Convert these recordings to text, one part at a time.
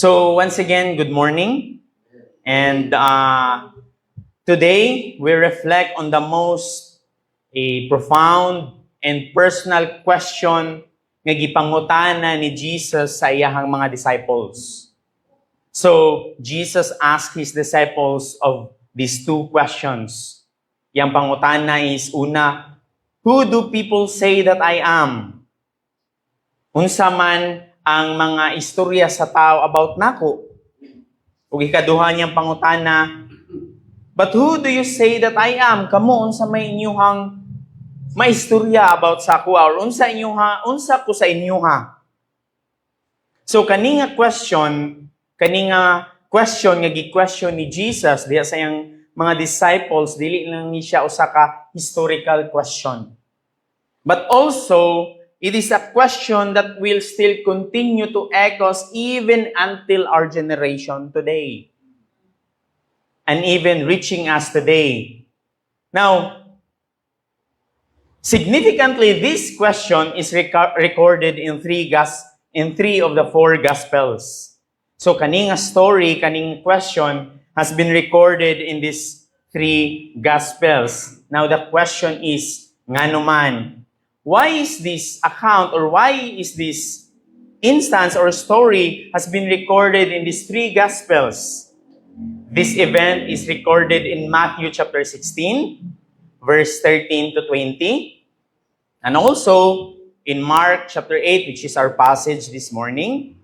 So once again, good morning. And today, we reflect on the most profound and personal question nga gipangutana ni Jesus sa iyahang mga disciples. So, Jesus asked His disciples of these two questions. Yang pangutana is, una, who do people say that I am? Unsa man ang mga istorya sa tao about nako? Ug ikaduha niyang pangutana, but who do you say that I am? Kamo unsa may inyuhang maistorya about sa ako or unsa ko sa inyuha? So kaninga question nga gi-question ni Jesus diha sa iyang mga disciples, dili lang ni siya usa ka historical question. But also it is a question that will still continue to echo even until our generation today. And even reaching us today. Now, significantly, this question is recorded in three of the four Gospels. So, kaning story, kaning question has been recorded in these three Gospels. Now, the question is, ngano man? Why is this account or why is this instance or story has been recorded in these three Gospels? This event is recorded in Matthew chapter 16, verse 13 to 20, and also in Mark chapter 8, which is our passage this morning,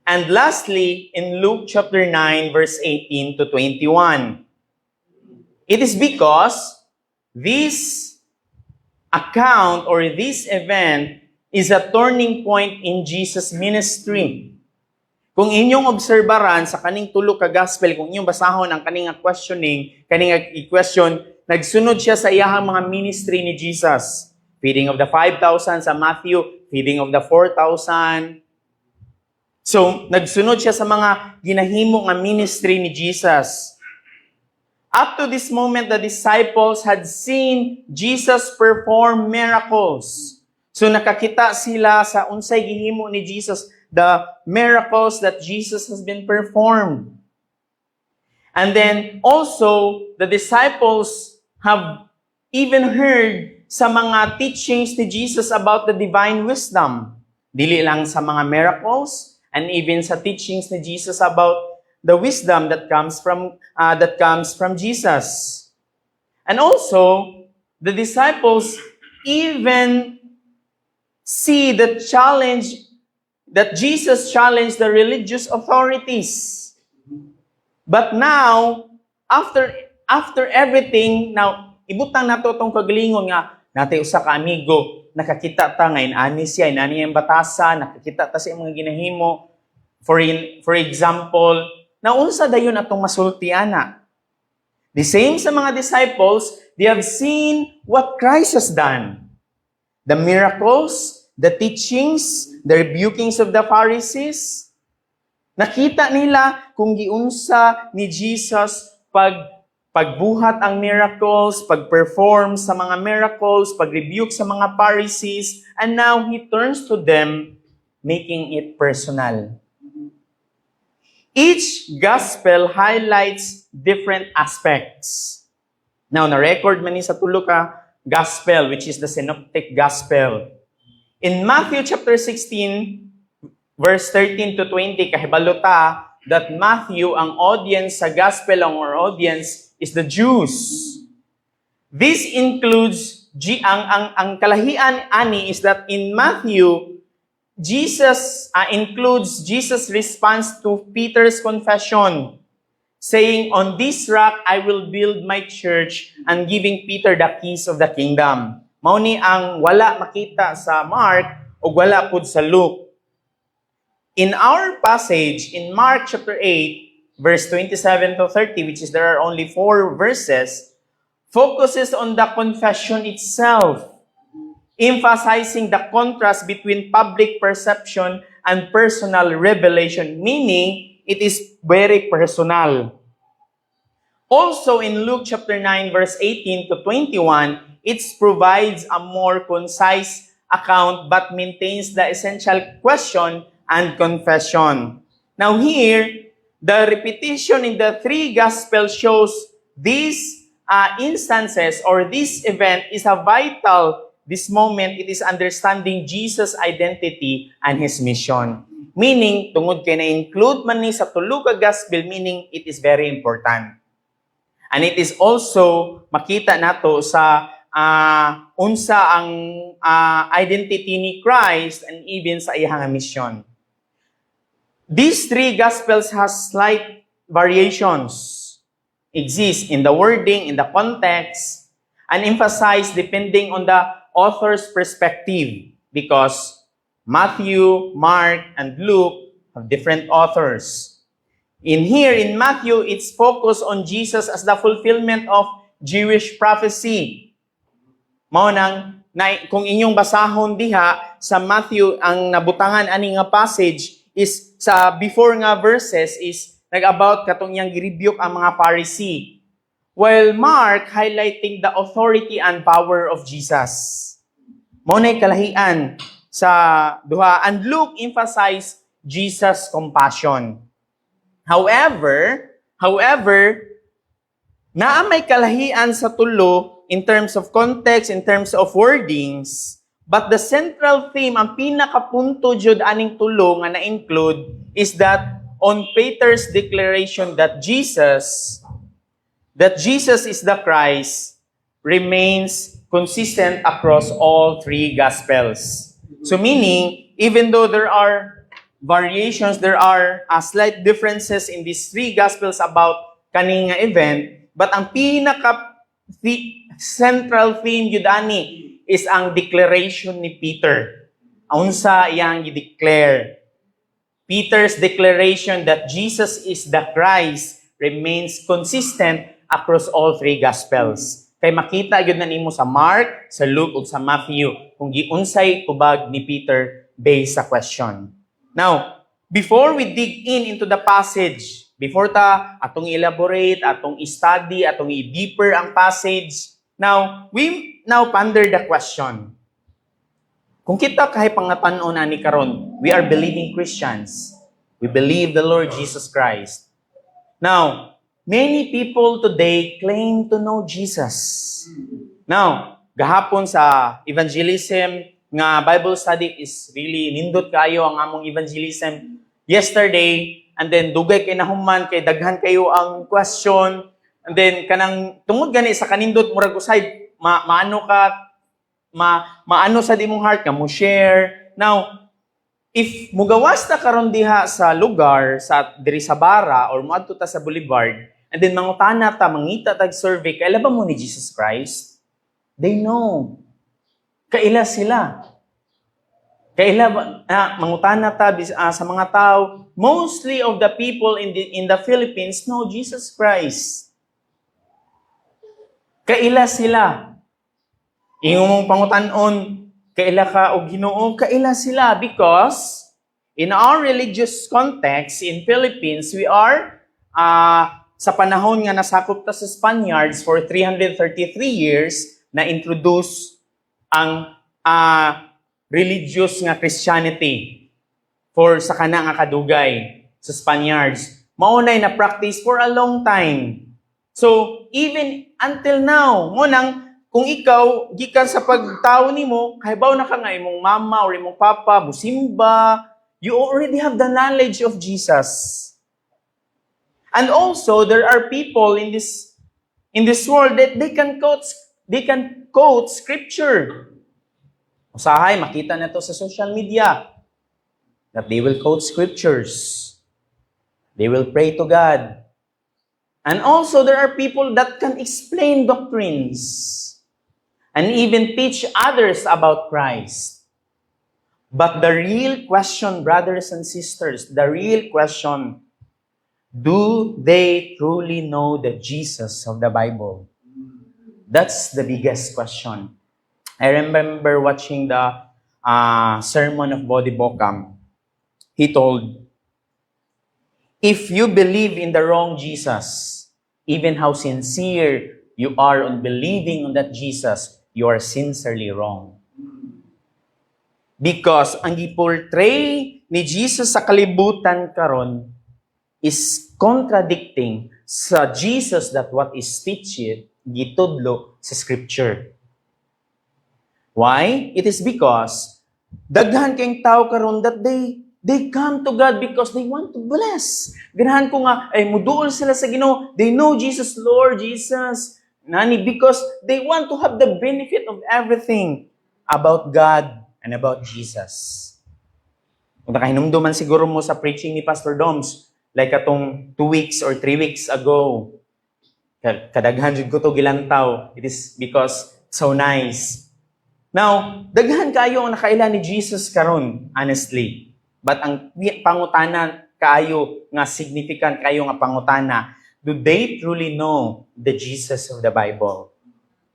and lastly in Luke chapter 9, verse 18 to 21. It is because this account or this event is a turning point in Jesus' ministry. Kung inyong obserbaran sa kaning tulo ka gospel, kung inyong basahon ang kaning question, nagsunod siya sa iyahang mga ministry ni Jesus. Feeding of the 5,000 sa Matthew, feeding of the 4,000. So, nagsunod siya sa mga ginahimo nga ministry ni Jesus. Up to this moment, the disciples had seen Jesus perform miracles. So nakakita sila sa unsay gihimo ni Jesus, the miracles that Jesus has been performed. And then also, the disciples have even heard sa mga teachings ni Jesus about the divine wisdom. Dili lang sa mga miracles, and even sa teachings ni Jesus about the wisdom that comes from Jesus. And also, the disciples even see the challenge that Jesus challenged the religious authorities. But now, after everything, now, ibutang nato tong kagalingon nga, natay usa ka amigo, nakakita ta ngayon, ani siya, inani ang batasa, nakakita ta sa mga ginahimo. For example, naunsa dayon atong masultiana. The same sa mga disciples, they have seen what Christ has done. The miracles, the teachings, the rebukings of the Pharisees. Nakita nila kung giunsa ni Jesus pagbuhat ang miracles, pagperform sa mga miracles, pagrebuke sa mga Pharisees, and now He turns to them, making it personal. Each gospel highlights different aspects. Now, na-record man ni sa tulo ka gospel, which is the synoptic gospel. In Matthew chapter 16, verse 13 to 20, kahibalota that Matthew, ang audience sa gospel, our audience is the Jews. This includes, ang kalahian ani is that in Matthew, Jesus includes Jesus' response to Peter's confession, saying, "On this rock I will build my church," and giving Peter the keys of the kingdom. Mao ni ang wala makita sa Mark o wala pud sa Luke. In our passage, in Mark chapter 8, verse 27 to 30, which is there are only 4 verses, focuses on the confession itself, emphasizing the contrast between public perception and personal revelation, meaning it is very personal. Also in Luke chapter 9, verse 18 to 21, it provides a more concise account but maintains the essential question and confession. Now here, the repetition in the three Gospels shows these instances or this event is a vital, this moment, it is understanding Jesus' identity and His mission. Meaning, tungod kay na-include man ni sa tulo ka Gospel, meaning it is very important. And it is also makita nato sa unsa ang identity ni Christ and even sa iyang mission. These three Gospels has slight variations exist in the wording, in the context, and emphasize depending on the author's perspective because Matthew, Mark, and Luke have different authors. In Matthew, it's focused on Jesus as the fulfillment of Jewish prophecy. Mao nang kung inyong basahon diha sa Matthew, ang nabutangan ani nga passage is sa before nga verses is nag-about katong iyang girebuke ang mga Pharisee. While Mark highlighting the authority and power of Jesus. Mao nay kalahian sa duha, and Luke emphasize Jesus' compassion. However, naa may kalahian sa tulo in terms of context, in terms of wordings, but the central theme, ang pinakapunto jud aning tulo nga na-include is that on Peter's declaration that Jesus is the Christ remains consistent across all three Gospels. So meaning, even though there are variations, there are slight differences in these three Gospels about kaning nga event, but ang central theme yun ani is ang declaration ni Peter. Unsa iyang i-declare. Peter's declaration that Jesus is the Christ remains consistent across all three Gospels. Kay makita yun na nimo sa Mark, sa Luke, ug sa Matthew kung giunsay tubag ni Peter based sa question. Now, before we dig into the passage, before ta atong elaborate, atong i-study, atong i-deeper ang passage, we ponder the question. Kung kita kahay pangatan-on ani karon, we are believing Christians. We believe the Lord Jesus Christ. Now, many people today claim to know Jesus. Now, gahapon sa evangelism nga Bible study is really nindot kayo ang among evangelism yesterday, and then dugay kay nahuman kay daghan kayo ang question, and then kanang tungod gani sa kanindot murag usay maano sa di mong heart ka mo share. Now, if mugawas ta karon diha sa lugar sa diri sa Bara or moadto ta sa Boulevard, and then mangutana ta, mangita tag survey, kaila ba mo ni Jesus Christ? They know. Kaila sila. Kaila ba, mangutana ta sa mga tao, mostly of the people in the Philippines know Jesus Christ. Kaila sila. Ingong pangutan-on, kaila ka o Ginoo, kaila sila because in our religious context in Philippines, we are sa panahon nga nasakop ta sa Spaniards for 333 years na introduce ang religious nga Christianity for sa kana nga kadugay sa Spaniards. Maunay na practice for a long time. So even until now, mo nang kung ikaw, gikan sa pagtao nimo, kahibaw na ka nga imong mama or imong papa, musimba, you already have the knowledge of Jesus. And also, there are people in this world that they can quote scripture. Usahay, makita na to sa social media that they will quote scriptures. They will pray to God. And also, there are people that can explain doctrines and even teach others about Christ. But the real question, brothers and sisters, the real question, do they truly know the Jesus of the Bible? That's the biggest question. I remember watching the sermon of Bodhi Bokam. He told, if you believe in the wrong Jesus, even how sincere you are on believing on that Jesus, you are sincerely wrong. Because ang i-portray ni Jesus sa kalibutan karon is contradicting sa Jesus that what is teaching gitudlo sa Scripture. Why? It is because daghan kayong tao karon that they come to God because they want to bless. Ganahan ko nga, ay muduol sila sa Ginoo. They know Jesus, Lord Jesus. Nani, because they want to have the benefit of everything about God and about Jesus. Kung nakahinumduman siguro mo sa preaching ni Pastor Doms, like atong 2 weeks or 3 weeks ago, kadaghan jud ko to gilantaw. It is because so nice. Now, daghan kayo ang nakaila ni Jesus karon, honestly. But ang pangutana kayo nga significant kayo nga pangutana, do they truly know the Jesus of the Bible?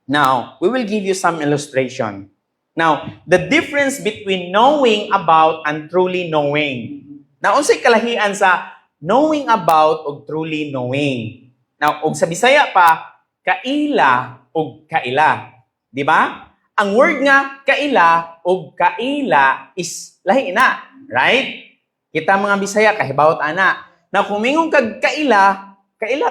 Now, we will give you some illustration. Now, the difference between knowing about and truly knowing. Now, unsay kalahian sa knowing about o truly knowing? Now, og sa Bisaya pa, kaila o kaila. Di ba? Ang word nga kaila o kaila is lahi na. Right? Kita mga Bisaya, kahibawat ana. Now, kung mingon kag kaila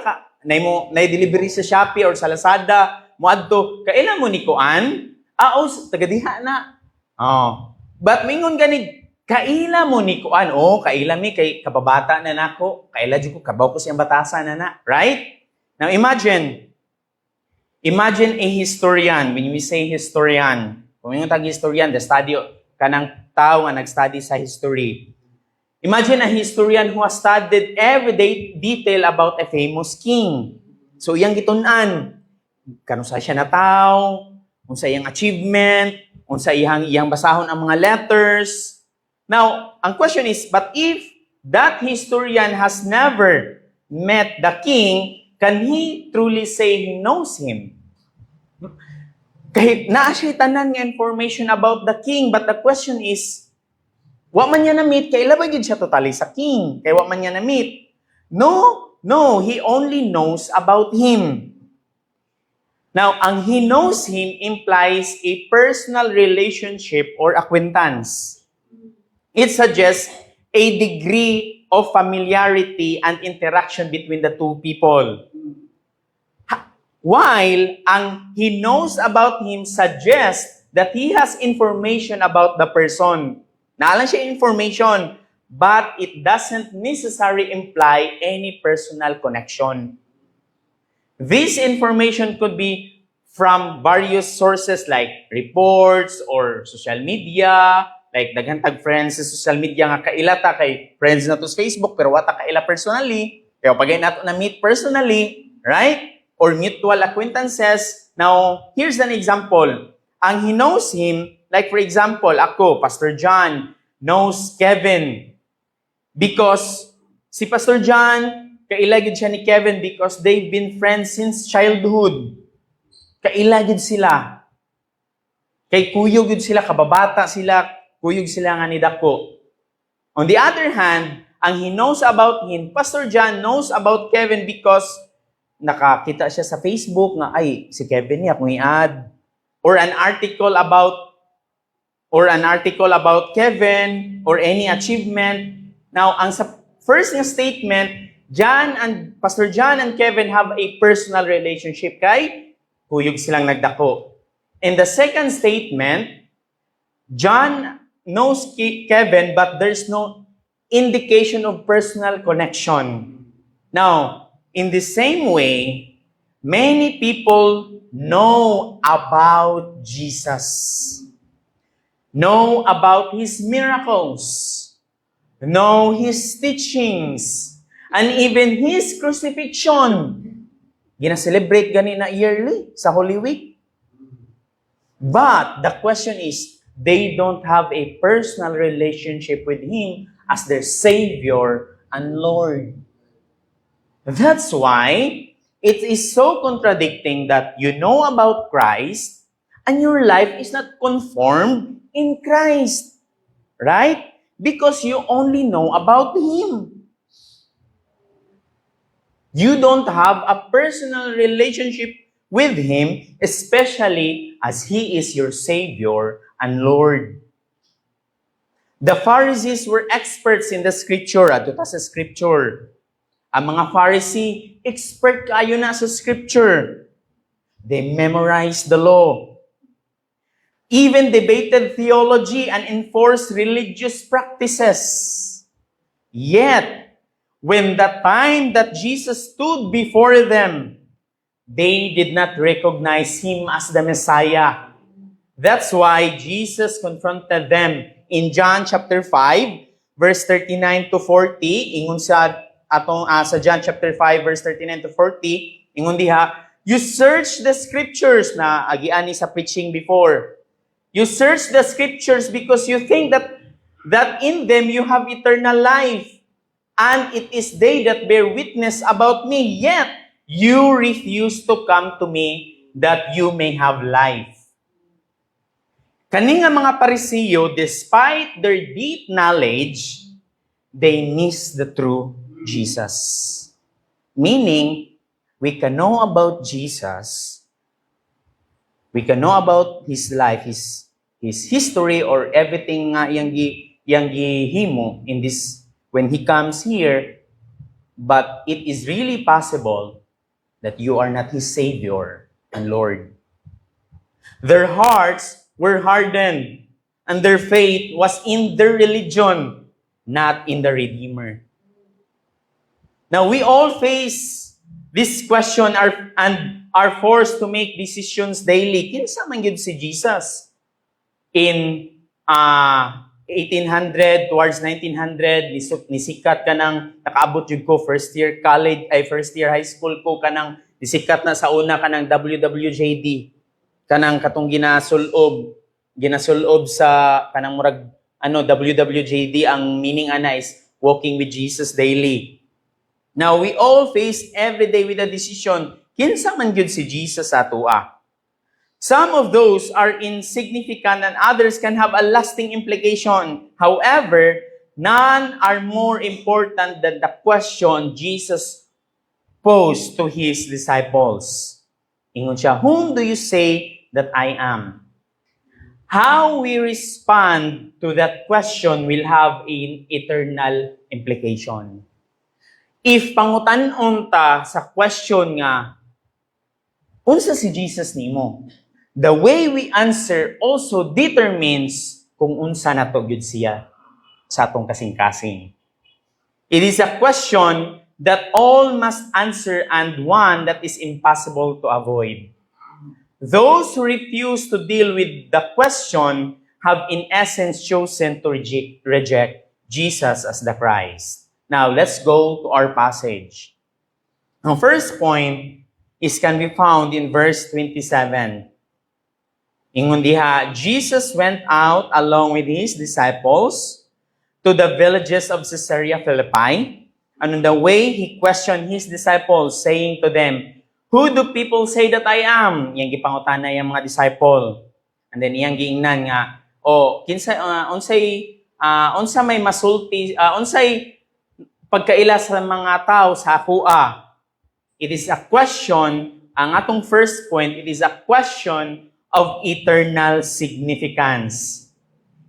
ka, nay delivery sa Shopee or sa Lazada, muadto, kaila mo ni kuan? Tagadiha na. Oh. But mingon ganid, kaila mo ni kuan? Kaila mi kay kababata na nako. Kaila jud ko kabaw ko siyang batasan na. Right? Now imagine a historian. When we say historian, kung yung tag-historian, the study, kanang tao nga nag-study sa history. Imagine a historian who has studied every detail about a famous king. So, iyang gitun-an. Kanunsa siya na tao, unsa iyang achievement, unsa iyang basahon ang mga letters. Now, ang question is, but if that historian has never met the king, can he truly say he knows him? Kahit naa siya tanan nga information about the king, but the question is, wa man niya na-meet, kaila ba yun siya totally sa king? Kaya wa man niya na-meet. No, he only knows about him. Now, ang he knows him implies a personal relationship or acquaintance. It suggests a degree of familiarity and interaction between the two people. While ang he knows about him suggests that he has information about the person. Naalang siya information, but it doesn't necessarily imply any personal connection. This information could be from various sources like reports or social media, like daghan tag friends sa social media nga kaila ta kay friends na to sa Facebook pero wata kaila personally, kaya pagay nato na meet personally, right? Or mutual acquaintances. Now, here's an example. Ang he knows him, like for example, ako, Pastor John, knows Kevin. Because si Pastor John, kailagid siya ni Kevin because they've been friends since childhood. Kailagid sila. Kay kuyog yun sila, kababata sila, kuyog sila nga ni dako. On the other hand, ang he knows about him, Pastor John knows about Kevin because nakakita siya sa Facebook nga, ay, si Kevin niya, kung i-add. Or an article about Kevin or any achievement. Now, ang sa first nga statement, Pastor John and Kevin have a personal relationship kay kuyog silang nagdako. In the second statement, John knows Kevin but there's no indication of personal connection. Now, in the same way, many people know about Jesus, know about His miracles, know His teachings, and even His crucifixion. Gina-celebrate gani na yearly sa Holy Week. But the question is, they don't have a personal relationship with Him as their Savior and Lord. That's why it is so contradicting that you know about Christ and your life is not conformed in Christ. Right? Because you only know about Him. You don't have a personal relationship with Him, especially as He is your Savior and Lord. The Pharisees were experts in the scripture. Ato ta sa scripture. Ang mga Pharisee, expert kayo na sa scripture. They memorized the law. Even debated theology and enforced religious practices. Yet, when the time that Jesus stood before them, they did not recognize Him as the Messiah. That's why Jesus confronted them in John chapter 5, verse 39 to 40. Ingon sa John chapter 5, verse 39 to 40, ingon diha, you search the scriptures na agiani sa preaching before. You search the scriptures because you think that in them you have eternal life. And it is they that bear witness about me. Yet, you refuse to come to me that you may have life. Kani nga mga Pariseo, despite their deep knowledge, they miss the true Jesus. Meaning, we can know about Jesus, we can know about His life, His history, or everything nga yang gihimo in this, when He comes here, but it is really possible that you are not His Savior and Lord. Their hearts were hardened, and their faith was in their religion, not in the Redeemer. Now, we all face this question and are forced to make decisions daily. Kinsa man gyud si Jesus? In 1800 towards 1900, nisikat ka ng, nakaabot yun ko, first year high school ko, kanang nisikat na sa una kanang WWJD. Kanang katong ginasulob sa kanang murag WWJD, ang meaning ana is walking with Jesus daily. Now we all face every day with a decision, kinsa man gyud si Jesus sa atoa. Some of those are insignificant and others can have a lasting implication. However, none are more important than the question Jesus posed to His disciples. Ingon siya, whom do you say that I am? How we respond to that question will have an eternal implication. If pangutan-on ta sa question nga, unsa si Jesus nimo? The way we answer also determines kung unsa nato gyud siya sa atong kasing-kasing. It is a question that all must answer and one that is impossible to avoid. Those who refuse to deal with the question have in essence chosen to reject Jesus as the Christ. Now, let's go to our passage. Our first point can be found in verse 27. Ingon diha, Jesus went out along with His disciples to the villages of Caesarea Philippi, and on the way He questioned His disciples, saying to them, who do people say that I am? Yang gipangutana yung mga disciple. And then iyang giingnan nga, unsa may masulti, unsay pagkaila sa mga tao sa akoa. It is a question, ang atong first point, it is a question of eternal significance.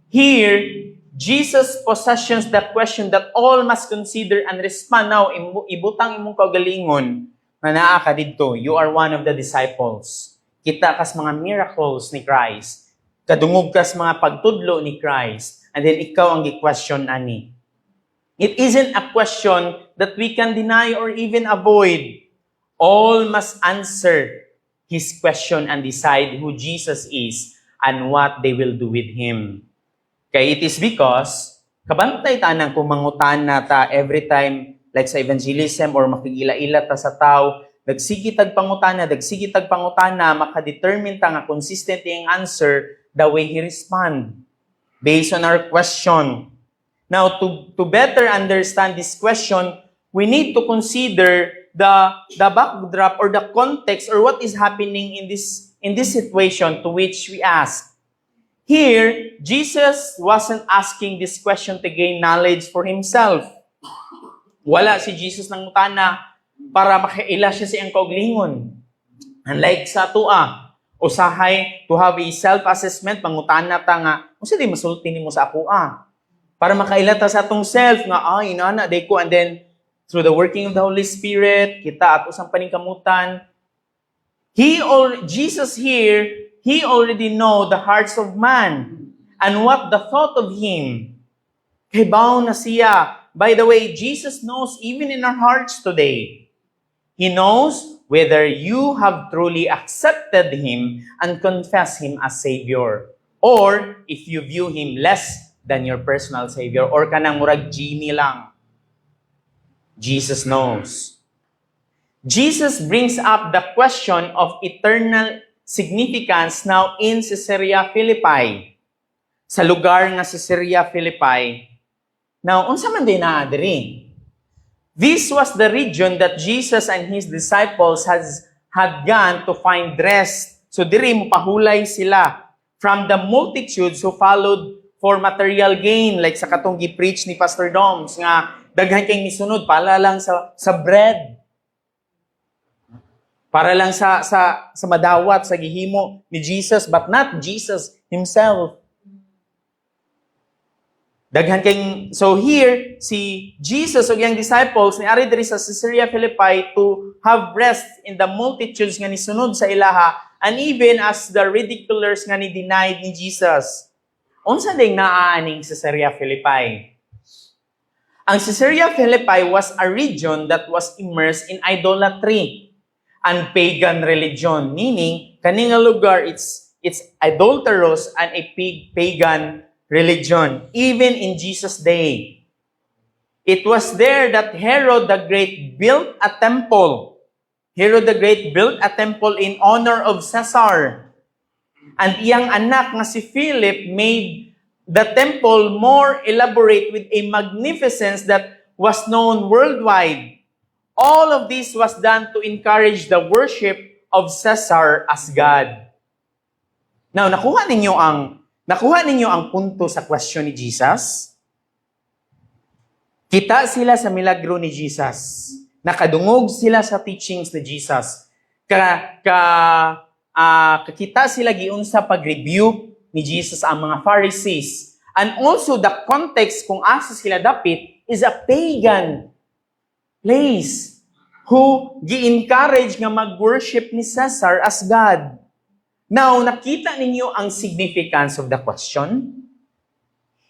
Here, Jesus possessions the question that all must consider and respond. Now, ibutang imong kaugalingon, na naa ka didto, you are one of the disciples. Kita kas mga miracles ni Christ. Kadungog kas mga pagtudlo ni Christ. And then ikaw ang gi-question ani. It isn't a question that we can deny or even avoid. All must answer His question and decide who Jesus is and what they will do with Him. Kaya it is because, kabantay tanang kung mangutana ta every time, like sa evangelism or makigila-ila ta sa tao, dagsigitag pangutana, makadetermine ta nga consistent yung answer the way he respond based on our question. Now, to better understand this question, we need to consider the backdrop or the context or what is happening in this situation to which we ask. Here, Jesus wasn't asking this question to gain knowledge for Himself. Wala si Jesus nang mutana para makaila siya sa iyang kauglingon. Unlike sa tua, usahay to have a self-assessment, pangutana ta nga, unsa di masulti nimo sa akoa? Para makailata sa atong self nga, inana, day ko, and then, through the working of the Holy Spirit, kita at usang paningkamutan, Jesus here, He already know the hearts of man and what the thought of Him. Kay bao na siya. By the way, Jesus knows even in our hearts today. He knows whether you have truly accepted Him and confessed Him as Savior, or if you view Him less than your personal Savior, or kanang murag genie lang. Jesus knows. Jesus brings up the question of eternal significance now in Caesarea Philippi. Sa lugar nga Caesarea Philippi. Now, unsa man din na diri? This was the region that Jesus and His disciples had gone to find rest. So diri mupahulay sila from the multitudes who followed for material gain, like sa katong gi-preach ni Pastor Doms nga daghan kay misunod pala lang sa bread. Para lang sa madawat sa gihimo ni Jesus, but not Jesus Himself. So here, si Jesus o yung disciples ni ari diri sa Caesarea Philippi to have rest in the multitudes nga nisunod sa ilaha, and even as the ridiculers nga ni denied ni Jesus. Unsa ding naaaning Caesarea Philippi? Ang Caesarea Philippi was a region that was immersed in idolatry and pagan religion, meaning kaning nga lugar it's adulterous and a pagan religion, even in Jesus' day. It was there that Herod the Great built a temple. Herod the Great built a temple in honor of Caesar. And iyang anak nga si Philip made the temple more elaborate with a magnificence that was known worldwide. All of this was done to encourage the worship of Caesar as God. Now, nakuha ninyo ang punto sa question ni Jesus? Kita sila sa milagro ni Jesus. Nakadungog sila sa teachings ni Jesus. Kakita sila giun sa pag-review ni Jesus ang mga Pharisees. And also the context kung asa sila dapit is a pagan place who gi-encourage nga mag-worship ni Caesar as God. Now, nakita ninyo ang significance of the question?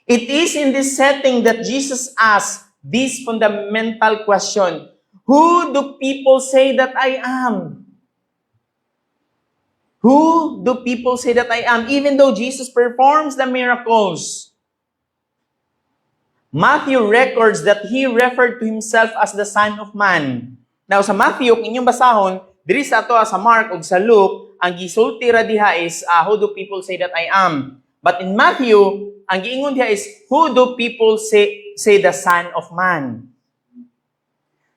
It is in this setting that Jesus asked this fundamental question, who do people say that I am? Who do people say that I am? Even though Jesus performs the miracles, Matthew records that He referred to Himself as the Son of Man. Now, sa Matthew, kung inyong basahon, diri sa ato sa Mark o sa Luke, ang gisulti ra diha is, who do people say that I am? But in Matthew, ang giingon diha is, who do people say the Son of Man?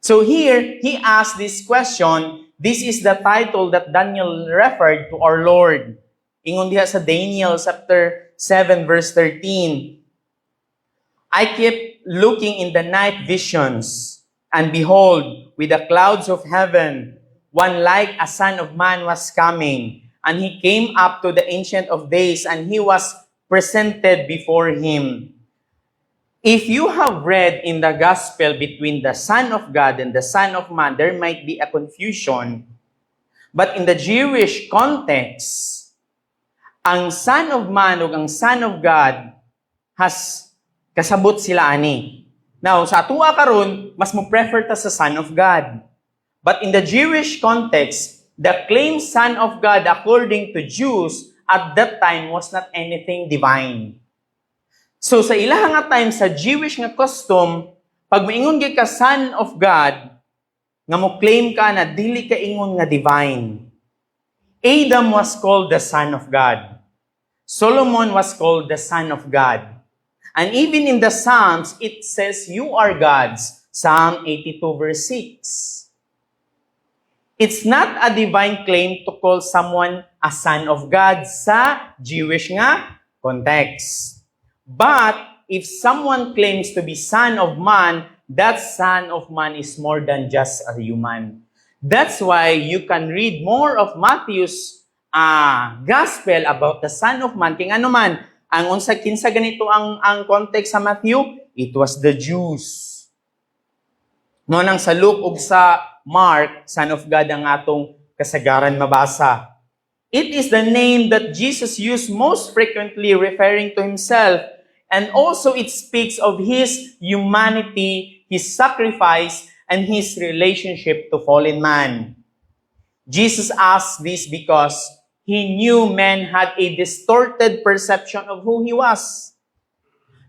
So here, he asked this question. This is the title that Daniel referred to our Lord. Ingon diha sa Daniel chapter 7 verse 13. I kept looking in the night visions, and behold, with the clouds of heaven, one like a son of man was coming, and he came up to the Ancient of Days, and he was presented before him. If you have read in the gospel between the Son of God and the Son of Man, there might be a confusion. But in the Jewish context, ang Son of Man o ang Son of God has kasabot sila ani. Now, sa atua karon, mas mo prefer ta sa Son of God. But in the Jewish context, the claimed Son of God, according to Jews, at that time was not anything divine. So sa ilaha nga time, sa Jewish nga custom, pag maingon ka Son of God, nga mo claim ka na dili ka ingon nga divine. Adam was called the Son of God. Solomon was called the Son of God. And even in the Psalms, it says, you are gods. Psalm 82 verse 6. It's not a divine claim to call someone a son of God sa Jewish nga context. But if someone claims to be son of man, that son of man is more than just a human. That's why you can read more of Matthew's gospel about the Son of Man. Kaya ano man, kinsa ganito ang context sa Matthew? It was the Jews. No nang sa Luke ug sa Mark, Son of God ang atong kasagaran mabasa. It is the name that Jesus used most frequently referring to himself, and also it speaks of his humanity, his sacrifice, and his relationship to fallen man. Jesus asked this because he knew men had a distorted perception of who he was.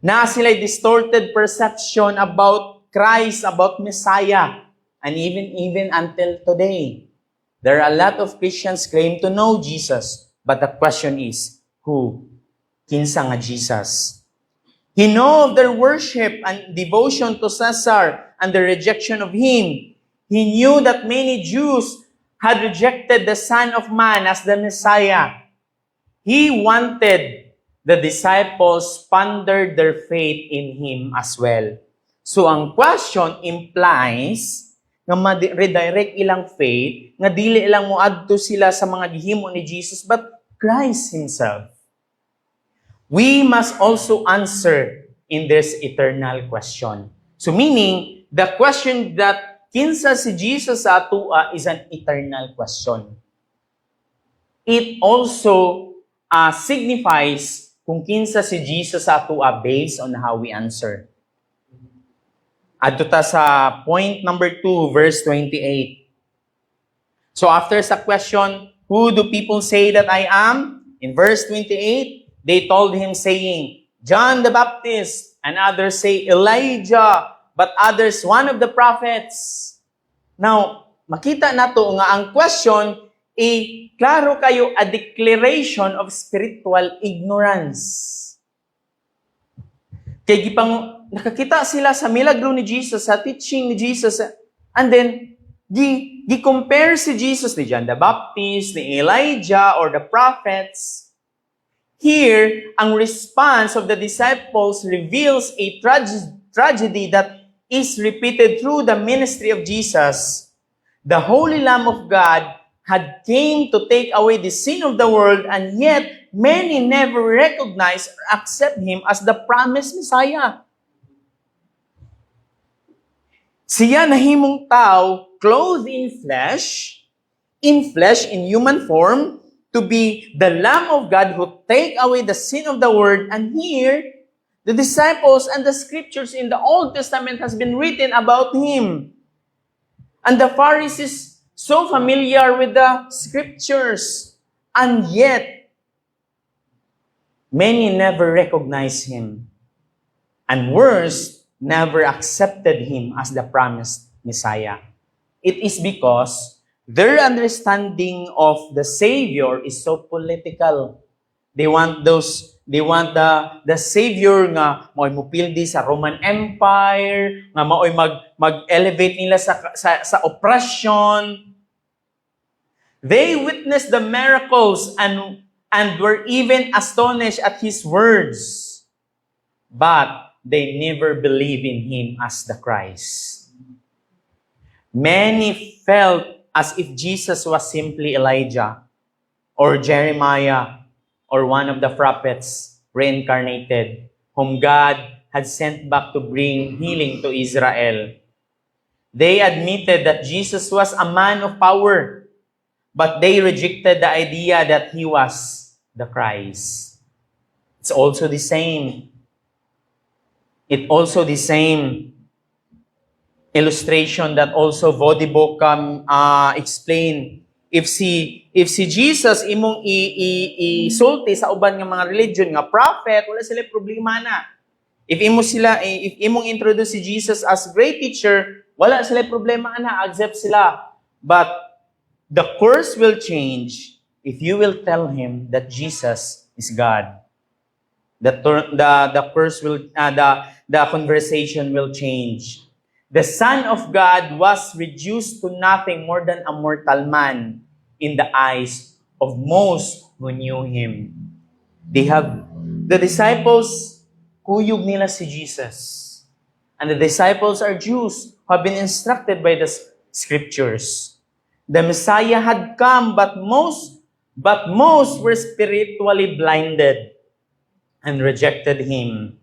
Na sila'y distorted perception about Christ, about Messiah, and even until today. There are a lot of Christians claim to know Jesus, but the question is, who? Kinsa nga Jesus? He know of their worship and devotion to Caesar and the rejection of him. He knew that many Jews had rejected the Son of Man as the Messiah. He wanted the disciples ponder their faith in him as well. So ang question implies nga ma-redirect ilang faith, nga dili ilang moadto sila sa mga gihimo ni Jesus, but Christ himself. We must also answer in this eternal question. So meaning, the question that kinsa si Jesus sa atua is an eternal question. It also signifies kung kinsa si Jesus sa atua based on how we answer. Adto ta sa point number 2, verse 28. So after sa question, who do people say that I am? In verse 28, they told him saying, John the Baptist, and others say Elijah, but others one of the prophets. Now, makita nato nga ang question, klaro kayo a declaration of spiritual ignorance. Kaya nakakita sila sa milagro ni Jesus, sa teaching ni Jesus, and then, compare si Jesus ni John the Baptist, ni Elijah, or the prophets. Here, ang response of the disciples reveals a tragedy that is repeated through the ministry of Jesus. The Holy Lamb of God had came to take away the sin of the world, and yet many never recognize or accept him as the promised Messiah. Siya nahimong tao, clothed in flesh, in human form, to be the Lamb of God who take away the sin of the world. And here, the disciples and the scriptures in the Old Testament has been written about him. And the Pharisees so familiar with the scriptures, and yet many never recognized him. And worse, never accepted him as the promised Messiah. It is because their understanding of the Savior is so political. They want the Savior nga mao'y mupildi sa Roman Empire, nga mao'y mag-elevate nila sa oppression. They witnessed the miracles and were even astonished at his words. But they never believed in him as the Christ. Many felt as if Jesus was simply Elijah or Jeremiah or one of the prophets reincarnated, whom God had sent back to bring healing to Israel. They admitted that Jesus was a man of power, but they rejected the idea that he was the Christ. It's also the same. Illustration that also Vodibok explain. If si Jesus imong isulti sa uban nga mga religion nga prophet, wala sila problema na. If imong introduce si Jesus as great teacher, wala sila problema na, accept sila. But the course will change if you will tell him that Jesus is God. The conversation will change. The Son of God was reduced to nothing more than a mortal man in the eyes of most who knew him. The disciples, kuyog nila si Jesus. And the disciples are Jews who have been instructed by the scriptures. The Messiah had come, but most were spiritually blinded. and rejected him.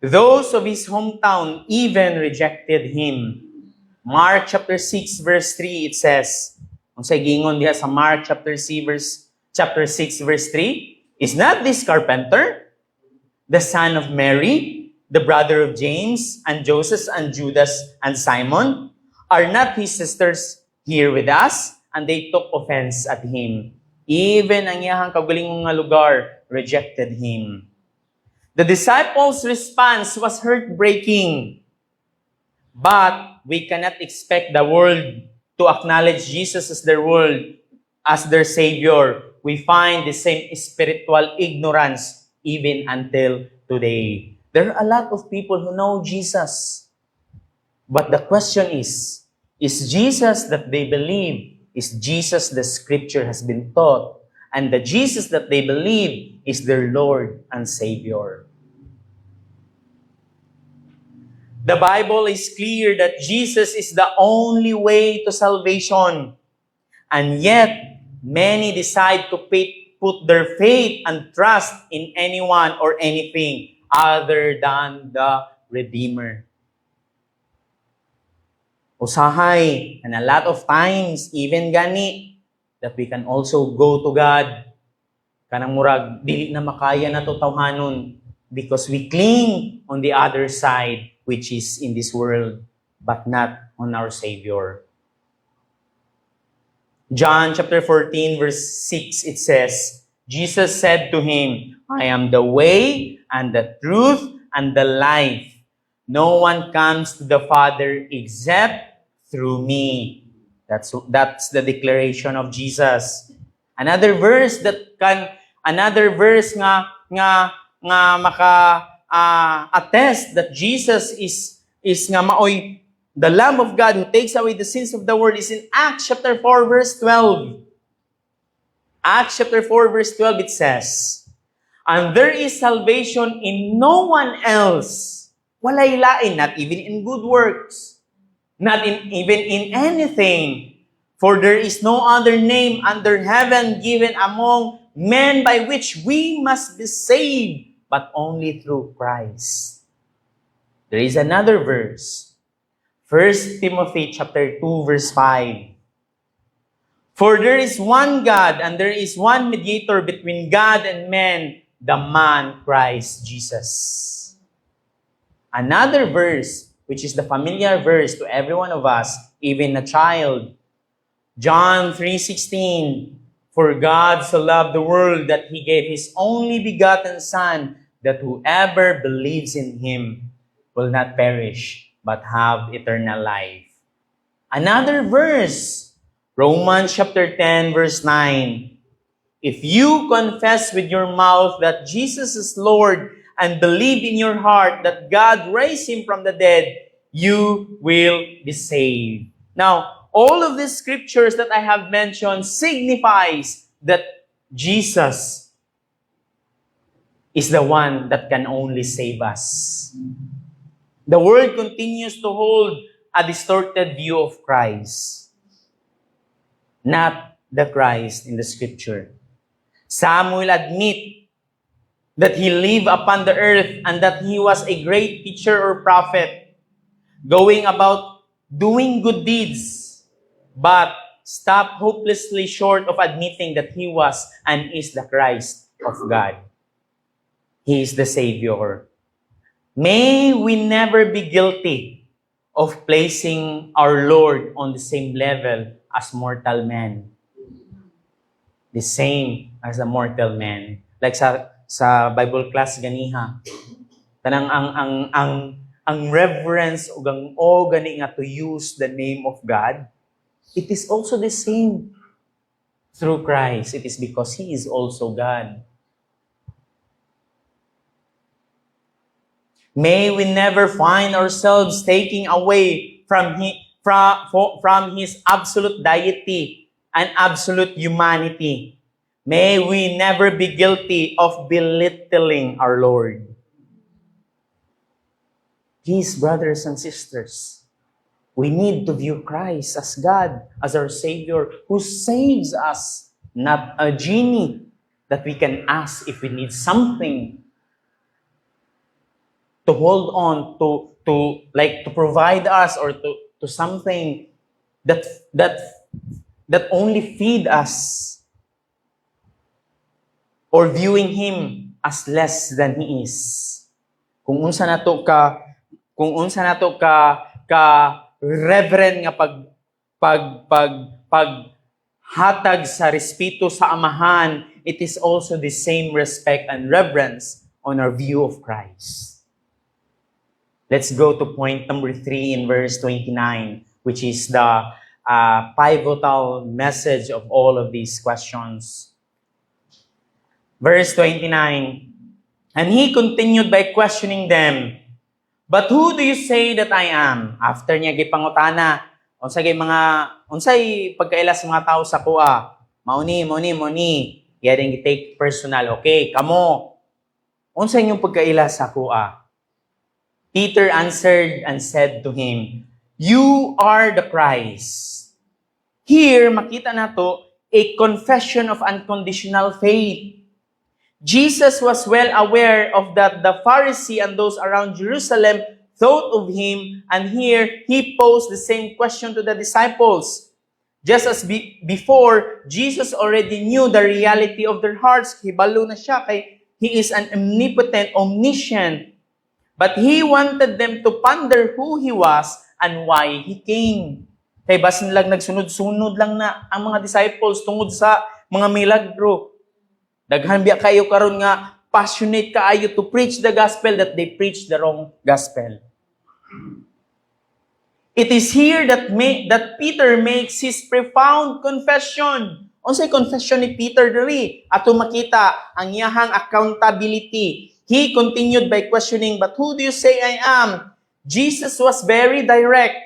Those of his hometown even rejected him. Mark chapter 6 verse 3, it says, kung sa gingon diha sa Mark chapter 6 verse 3, is not this carpenter the son of Mary, the brother of James and Joseph and Judas and Simon? Are not his sisters here with us? And they took offense at him. Even ang iyahang kaugalingong nga lugar rejected him. The disciples' response was heartbreaking. But we cannot expect the world to acknowledge Jesus as their Savior. We find the same spiritual ignorance even until today. There are a lot of people who know Jesus. But the question is Jesus that they believe, is Jesus the Scripture has been taught, and the Jesus that they believe is their Lord and Savior? The Bible is clear that Jesus is the only way to salvation. And yet, many decide to put their faith and trust in anyone or anything other than the Redeemer. Usahay, and a lot of times, even gani, that we can also go to God. Kanang murag, dili na makaya na to tawhanon because we cling on the other side, which is in this world, but not on our Savior. John chapter 14, verse 6, it says, Jesus said to him, I am the way and the truth and the life. No one comes to the Father except through me. That's the declaration of Jesus. Another verse nga maka attest that Jesus is nga maoy the Lamb of God who takes away the sins of the world is in Acts chapter 4 verse 12. Acts chapter 4 verse 12, it says, and there is salvation in no one else. Walay lain, not even in good works, not even in anything. For there is no other name under heaven given among men by which we must be saved, but only through Christ. There is another verse, 1 Timothy chapter 2 verse 5. For there is one God and there is one mediator between God and men, the man Christ Jesus. Another verse, which is the familiar verse to every one of us, even a child, John 3:16. For God so loved the world that He gave His only begotten Son, that whoever believes in Him will not perish, but have eternal life. Another verse, Romans chapter 10, verse 9. If you confess with your mouth that Jesus is Lord and believe in your heart that God raised Him from the dead, you will be saved. Now, all of these scriptures that I have mentioned signifies that Jesus is the one that can only save us. The world continues to hold a distorted view of Christ, not the Christ in the scripture. Some will admit that He lived upon the earth and that He was a great teacher or prophet, going about doing good deeds, but stop hopelessly short of admitting that He was and is the Christ of God. He is the Savior. May we never be guilty of placing our Lord on the same level as mortal man. The same as a mortal man. Like sa Bible class ganiha. Tanang ang reverence o gani nga to use the name of God, it is also the same through Christ. It is because He is also God. May we never find ourselves taking away from His absolute deity and absolute humanity. May we never be guilty of belittling our Lord. Please, brothers and sisters, we need to view Christ as God, as our Savior, who saves us, not a genie that we can ask if we need something to hold on to provide us or to something that only feed us, or viewing him as less than he is. Kung unsa nato ka reverend nga paghatag sa respeto sa amahan, it is also the same respect and reverence on our view of Christ. Let's go to point number 3 in verse 29, which is the pivotal message of all of these questions. Verse 29, and he continued by questioning them, but who do you say that I am? After niya gipangutana, unsay pagkaila sa mga tao sa kuha? Mauni. Iya din take personal. Okay, kamo. Unsay inyong pagkaila sa kuha? Peter answered and said to him, you are the Christ. Here, makita nato a confession of unconditional faith. Jesus was well aware of that the Pharisee and those around Jerusalem thought of him, and here he posed the same question to the disciples. Just as before, Jesus already knew the reality of their hearts. Hibalo na siya kay he is an omnipotent, omniscient. But he wanted them to ponder who he was and why he came. Kay basin lang nagsunod-sunod lang na ang mga disciples tungod sa mga milagro. Daghan biya kayo karon nga passionate kaayo to preach the gospel that they preach the wrong gospel. It is here that Peter makes his profound confession. Unsay confession ni Peter diri? Ato makita ang iyahang accountability. He continued by questioning, but who do you say I am? Jesus was very direct.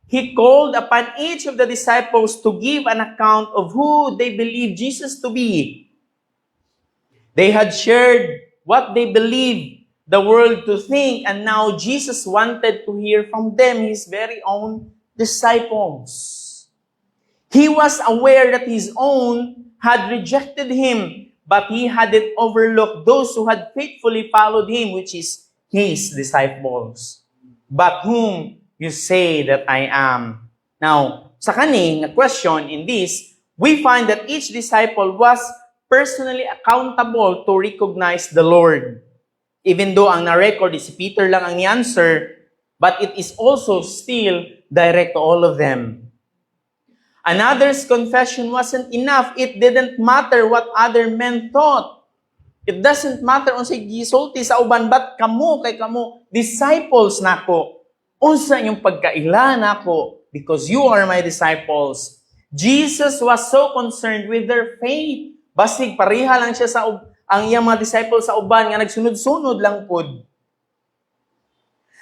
He called upon each of the disciples to give an account of who they believe Jesus to be. They had shared what they believed the world to think, and now Jesus wanted to hear from them, his very own disciples. He was aware that his own had rejected him, but he hadn't overlooked those who had faithfully followed him, which is his disciples. But whom you say that I am? Now, sa kaning question in this, we find that each disciple was personally accountable to recognize the Lord. Even though ang na-record is si Peter lang ang ni-answer, but it is also still direct to all of them. Another's confession wasn't enough. It didn't matter what other men thought. It doesn't matter unsay gisulti sa uban, but kamo disciples nako. Unsa inyong pagkaila nako because you are my disciples. Jesus was so concerned with their faith. Basig pareha lang siya sa ang iyang mga disciples sa uban nga nagsunod-sunod lang pod.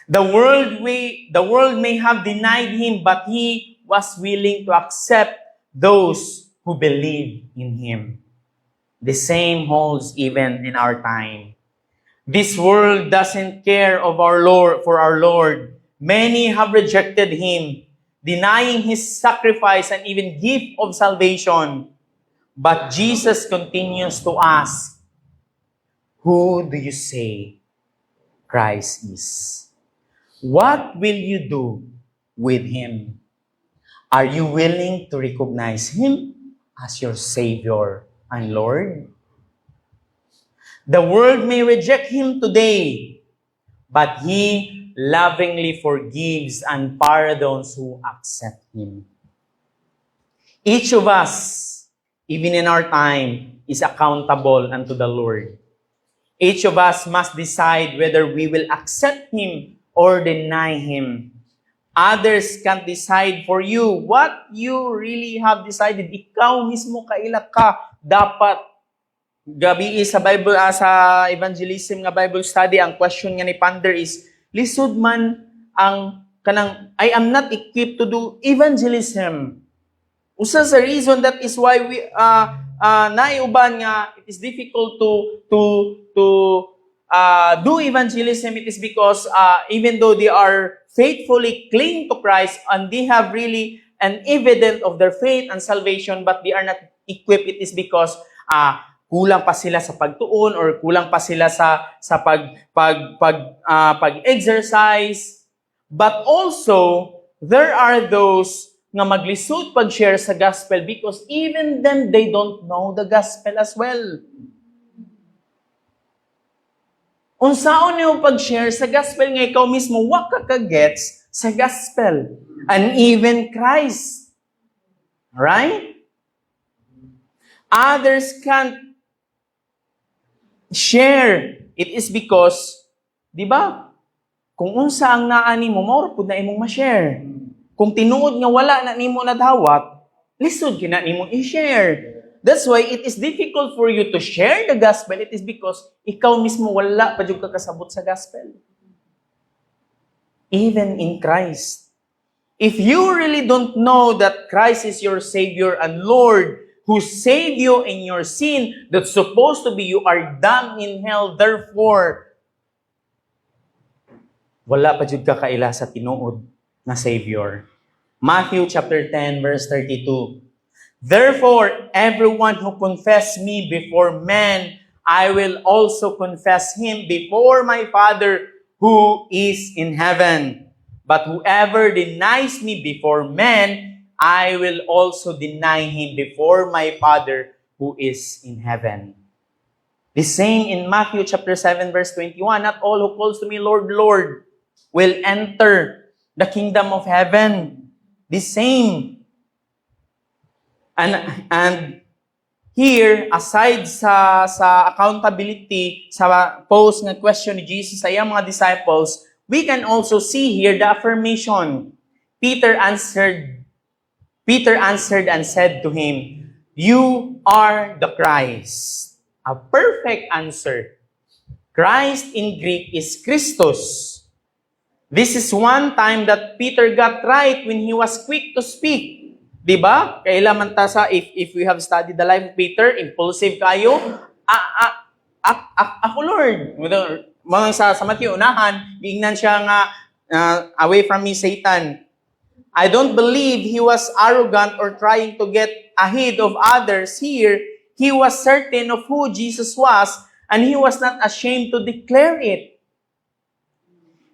The world may have denied him, but he was willing to accept those who believe in him. The same holds even in our time. This world doesn't care for our Lord. Many have rejected him, denying his sacrifice and even gift of salvation. But Jesus continues to ask, who do you say Christ is? What will you do with him? Are you willing to recognize him as your Savior and Lord? The world may reject him today, but he lovingly forgives and pardons who accept him. Each of us, even in our time, is accountable unto the Lord. Each of us must decide whether we will accept him or deny him. Others can't decide for you what you really have decided. Ikaw mismo kaila ka dapat. Gabi sa Bible, sa evangelism nga Bible study, ang question nga ni Pander is, lisod man ang kanang, I am not equipped to do evangelism. Usa sa reason that is why we naiuban nga it is difficult to do evangelism. It is because even though they are faithfully cling to Christ and they have really an evidence of their faith and salvation, but they are not equipped. It is because kulang pa sila sa pagtuon or kulang pa sila sa pag-exercise. But also, there are those nga maglisod pag-share sa gospel because even them, they don't know the gospel as well. Unsaon niyo pag-share sa gospel nga ikaw mismo wa ka ka-gets sa gospel and even Christ. Right? Others can't share. It is because, di ba? Kung unsa ang naa nimo, mao pud na imong ma-share. Kung tinuod nga wala na nimo nadawat, lisod kina nimo i-share. That's why it is difficult for you to share the gospel. It is because ikaw mismo wala pa jud ka kasabot sa gospel. Even in Christ. If you really don't know that Christ is your Savior and Lord, who saved you in your sin, that's supposed to be you are damned in hell, therefore, wala pa jud ka kaila sa tinuod na Savior. Matthew chapter 10, verse 32. Therefore, everyone who confess me before men, I will also confess him before my Father who is in heaven. But whoever denies me before men, I will also deny him before my Father who is in heaven. The same in Matthew chapter 7, verse 21, not all who calls to me, Lord, Lord, will enter the kingdom of heaven. The same. And here, aside sa accountability, sa pose ng question ni Jesus sa iyang mga disciples, we can also see here the affirmation. Peter answered and said to him, "You are the Christ." A perfect answer. Christ in Greek is Christos. This is one time that Peter got right when he was quick to speak. Diba? Kailangan ta sa, if we have studied the life of Peter, impulsive kayo, ako Lord. Mga sa Matthew, unahan, giingnan siya nga, away from me, Satan. I don't believe he was arrogant or trying to get ahead of others here. He was certain of who Jesus was, and he was not ashamed to declare it.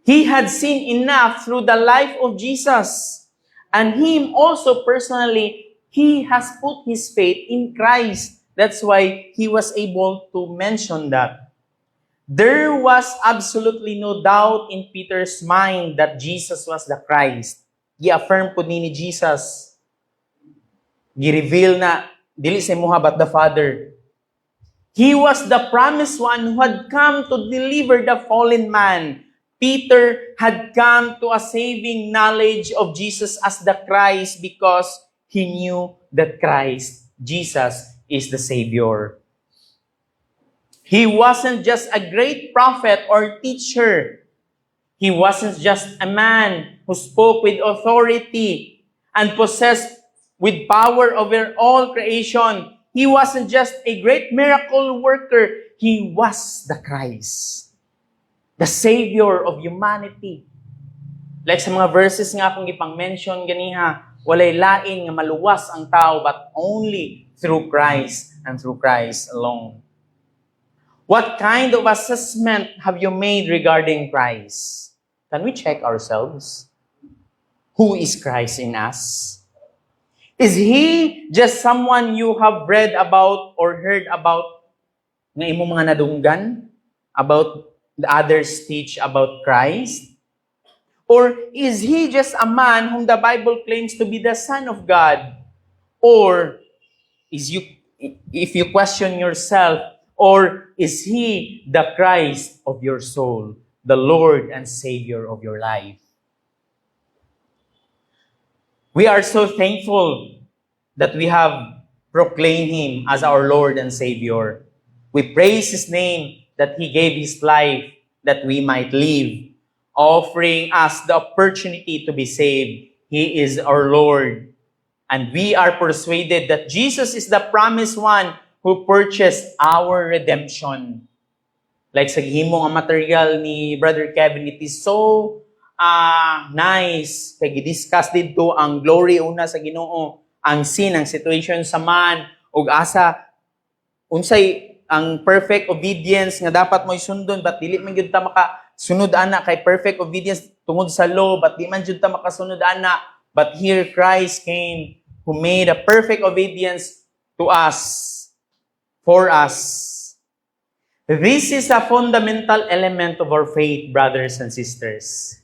He had seen enough through the life of Jesus. And him also personally, he has put his faith in Christ. That's why he was able to mention that. There was absolutely no doubt in Peter's mind that Jesus was the Christ. I-affirm po ni Jesus. I-reveal na, dili sa imuha but the Father. He was the promised one who had come to deliver the fallen man. Peter had come to a saving knowledge of Jesus as the Christ because he knew that Christ, Jesus, is the Savior. He wasn't just a great prophet or teacher. He wasn't just a man who spoke with authority and possessed with power over all creation. He wasn't just a great miracle worker. He was the Christ. The Savior of humanity. Like sa mga verses nga akong ipang-mention ganiha, walay lain nga maluwas ang tao but only through Christ and through Christ alone. What kind of assessment have you made regarding Christ? Can we check ourselves? Who is Christ in us? Is He just someone you have read about or heard about nga imong mga nadunggan? About the others teach about Christ? Or is He just a man whom the Bible claims to be the Son of God? Or if you question yourself, or is He the Christ of your soul, the Lord and Savior of your life? We are so thankful that we have proclaimed Him as our Lord and Savior. We praise His name that He gave His life that we might live, offering us the opportunity to be saved. He is our Lord. And we are persuaded that Jesus is the promised one who purchased our redemption. Like sa gihimo nga material ni Brother Kevin, it is so nice. Kaya gidiscuss dito ang glory una sa Ginoo, ang sin, ang situation sa man, ug asa unsay ang perfect obedience nga dapat mo'y sundon, but dili man gyud ta makasunod ana kay perfect obedience tungod sa law, but di man gyud ta makasunod ana. But here Christ came who made a perfect obedience to us, for us. This is a fundamental element of our faith, brothers and sisters.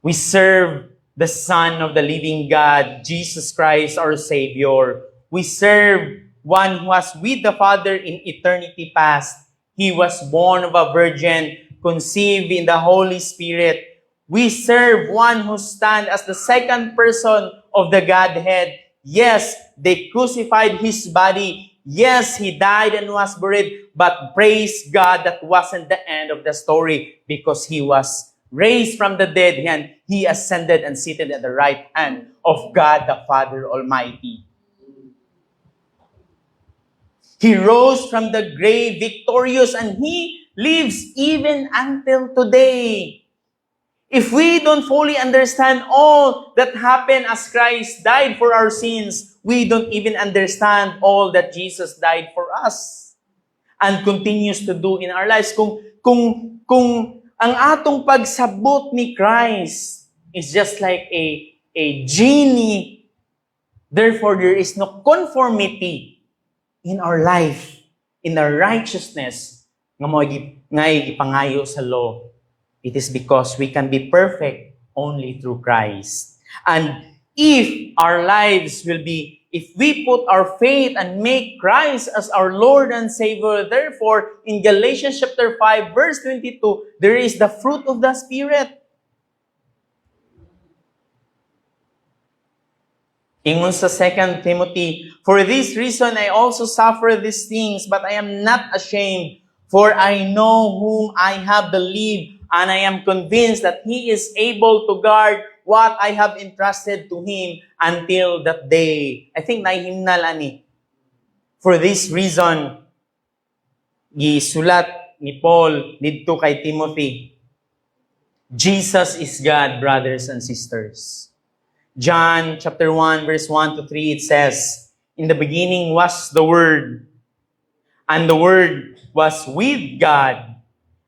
We serve the Son of the living God, Jesus Christ, our Savior. We serve one who was with the Father in eternity past. He was born of a virgin, conceived in the Holy Spirit. We serve one who stands as the second person of the Godhead. Yes, they crucified His body. Yes, He died and was buried. But praise God, that wasn't the end of the story, because He was raised from the dead and He ascended and seated at the right hand of God the Father Almighty. He rose from the grave victorious, and He lives even until today. If we don't fully understand all that happened as Christ died for our sins, we don't even understand all that Jesus died for us and continues to do in our lives. Kung ang atong pagsabot ni Christ is just like a genie, therefore there is no conformity in our life, in our righteousness, nga ipangayo sa law. It is because we can be perfect only through Christ. And if our lives will be, if we put our faith and make Christ as our Lord and Savior, therefore, in Galatians chapter 5, verse 22, there is the fruit of the Spirit. Ingon sa 2 Timothy, for this reason I also suffer these things, but I am not ashamed, for I know whom I have believed, and I am convinced that He is able to guard what I have entrusted to Him until that day. I think nahihimnal ani. For this reason, gisulat ni Paul dito kay Timothy, Jesus is God, brothers and sisters. John chapter 1, verse 1 to 3, it says, in the beginning was the Word, and the Word was with God,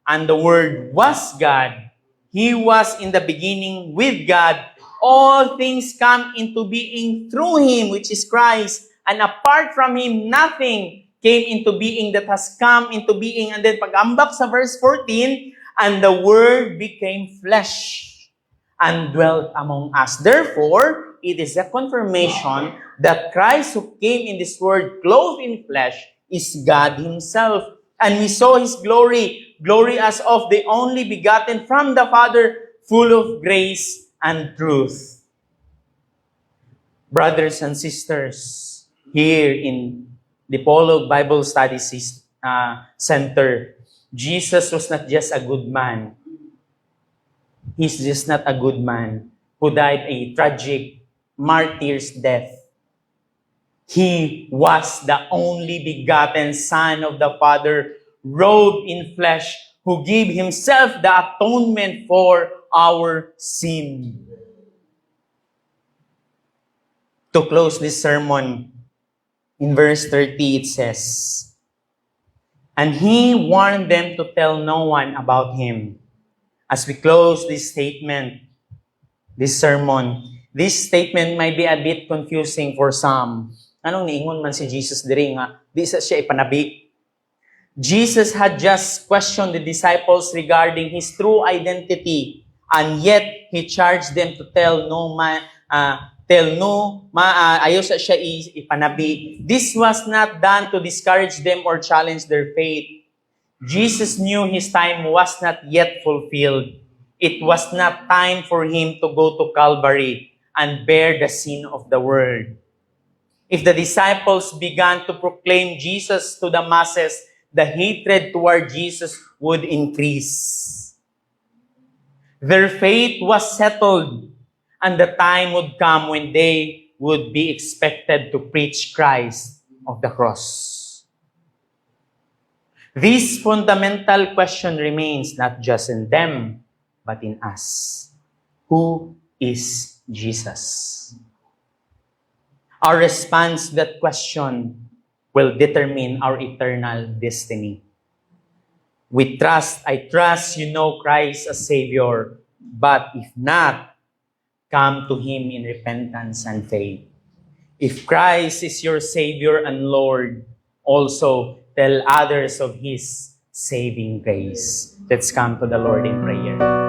and the Word was God. He was in the beginning with God. All things come into being through Him, which is Christ. And apart from Him, nothing came into being that has come into being. And then pag-ambak sa verse 14, and the Word became flesh and dwelt among us. Therefore, it is a confirmation that Christ who came in this world, clothed in flesh, is God Himself. And we saw His glory, glory as of the only begotten from the Father, full of grace and truth. Brothers and sisters, here in the Polo Bible Studies Center, Jesus was not just a good man. He's just not a good man who died a tragic martyr's death. He was the only begotten Son of the Father, robed in flesh, who gave Himself the atonement for our sin. To close this sermon, in verse 30 it says, and He warned them to tell no one about Him. As we close this statement, this sermon, this statement might be a bit confusing for some. Anong niingon man si Jesus diri nga, di sa siya ipanabi. Jesus had just questioned the disciples regarding His true identity, and yet He charged them to ayaw sa siya ipanabi. This was not done to discourage them or challenge their faith. Jesus knew His time was not yet fulfilled. It was not time for Him to go to Calvary and bear the sin of the world. If the disciples began to proclaim Jesus to the masses, the hatred toward Jesus would increase. Their faith was settled, and the time would come when they would be expected to preach Christ of the cross. This fundamental question remains not just in them, but in us. Who is Jesus? Our response to that question will determine our eternal destiny. I trust you know Christ as Savior, but if not, come to Him in repentance and faith. If Christ is your Savior and Lord, also tell others of His saving grace. Let's come to the Lord in prayer.